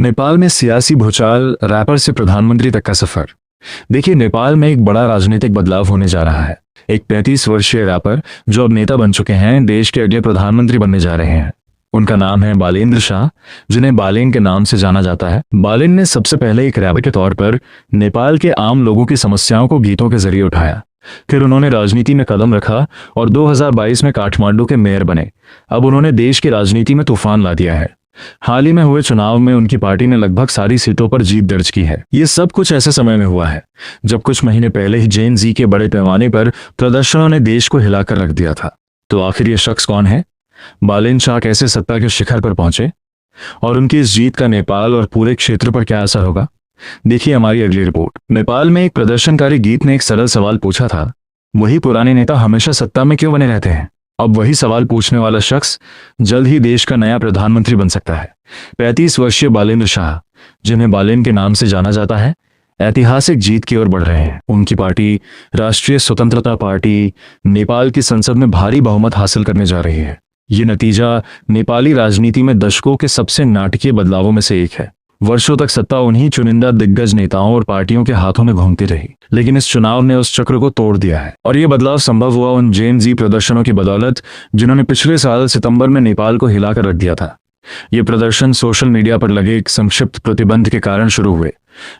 नेपाल में सियासी भूचाल, रैपर से प्रधानमंत्री तक का सफर। देखिए, नेपाल में एक बड़ा राजनीतिक बदलाव होने जा रहा है। एक 35 वर्षीय रैपर जो अब नेता बन चुके हैं, देश के अगले प्रधानमंत्री बनने जा रहे हैं। उनका नाम है बालेंद्र शाह, जिन्हें बालेन के नाम से जाना जाता है। बालेन ने सबसे पहले एक रैपर के तौर पर नेपाल के आम लोगों की समस्याओं को गीतों के जरिए उठाया। फिर उन्होंने राजनीति में कदम रखा और 2022 में काठमांडू के मेयर बने। अब उन्होंने देश की राजनीति में तूफान ला दिया है। हाल ही में हुए चुनाव में उनकी पार्टी ने लगभग सारी सीटों पर जीत दर्ज की है। ये सब कुछ ऐसे समय में हुआ है जब कुछ महीने पहले ही जेन जी के बड़े पैमाने पर प्रदर्शनों ने देश को हिलाकर रख दिया था। तो आखिर ये शख्स कौन है? बालेन शाह कैसे सत्ता के शिखर पर पहुंचे और उनकी इस जीत का नेपाल और पूरे क्षेत्र पर क्या असर होगा? देखिए हमारी अगली रिपोर्ट। नेपाल में एक प्रदर्शनकारी गीत ने एक सरल सवाल पूछा था, वही पुराने नेता हमेशा सत्ता में क्यों बने रहते हैं? अब वही सवाल पूछने वाला शख्स जल्द ही देश का नया प्रधानमंत्री बन सकता है। 35 वर्षीय बालेंद्र शाह, जिन्हें बालेन के नाम से जाना जाता है, ऐतिहासिक जीत की ओर बढ़ रहे हैं। उनकी पार्टी राष्ट्रीय स्वतंत्रता पार्टी नेपाल की संसद में भारी बहुमत हासिल करने जा रही है। ये नतीजा नेपाली राजनीति में दशकों के सबसे नाटकीय बदलावों में से एक है। वर्षों तक सत्ता उन्हीं चुनिंदा दिग्गज नेताओं और पार्टियों के हाथों में घूमती रही, लेकिन इस चुनाव ने उस चक्र को तोड़ दिया है। और ये बदलाव संभव हुआ उन जेन जी प्रदर्शनों की बदौलत जिन्होंने पिछले साल सितंबर में नेपाल को हिलाकर रख दिया था। ये प्रदर्शन सोशल मीडिया पर लगे एक संक्षिप्त प्रतिबंध के कारण शुरू हुए,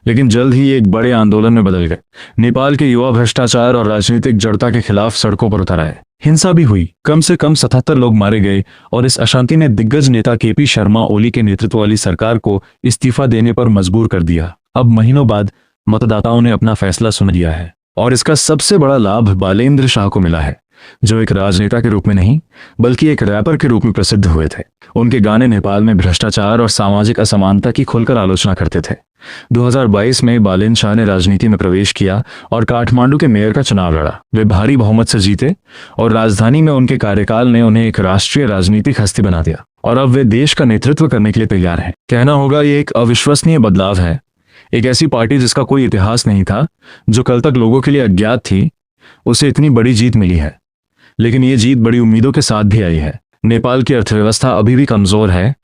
लेकिन जल्द ही एक बड़े आंदोलन में बदल गए। नेपाल के युवा भ्रष्टाचार और राजनीतिक जड़ता के खिलाफ सड़कों पर उतर आए। हिंसा भी हुई, कम से कम 77 लोग मारे गए और इस अशांति ने दिग्गज नेता केपी शर्मा ओली के नेतृत्व वाली सरकार को इस्तीफा देने पर मजबूर कर दिया। अब महीनों बाद मतदाताओं ने अपना फैसला सुन लिया है और इसका सबसे बड़ा लाभ बालेंद्र शाह को मिला है, जो एक राजनेता के रूप में नहीं बल्कि एक रैपर के रूप में प्रसिद्ध हुए थे। उनके गाने नेपाल में भ्रष्टाचार और सामाजिक असमानता की खुलकर आलोचना करते थे। 2022 में बालेन शाह ने राजनीति में प्रवेश किया और काठमांडू के मेयर का चुनाव लड़ा। वे भारी बहुमत से जीते और राजधानी में उनके कार्यकाल ने उन्हें एक राष्ट्रीय राजनीतिक हस्ती बना दिया और अब वे देश का नेतृत्व करने के लिए तैयार हैं। कहना होगा ये एक अविश्वसनीय बदलाव है। एक ऐसी पार्टी जिसका कोई इतिहास नहीं था, जो कल तक लोगों के लिए अज्ञात थी, उसे इतनी बड़ी जीत मिली है। लेकिन ये जीत बड़ी उम्मीदों के साथ भी आई है। नेपाल की अर्थव्यवस्था अभी भी कमजोर है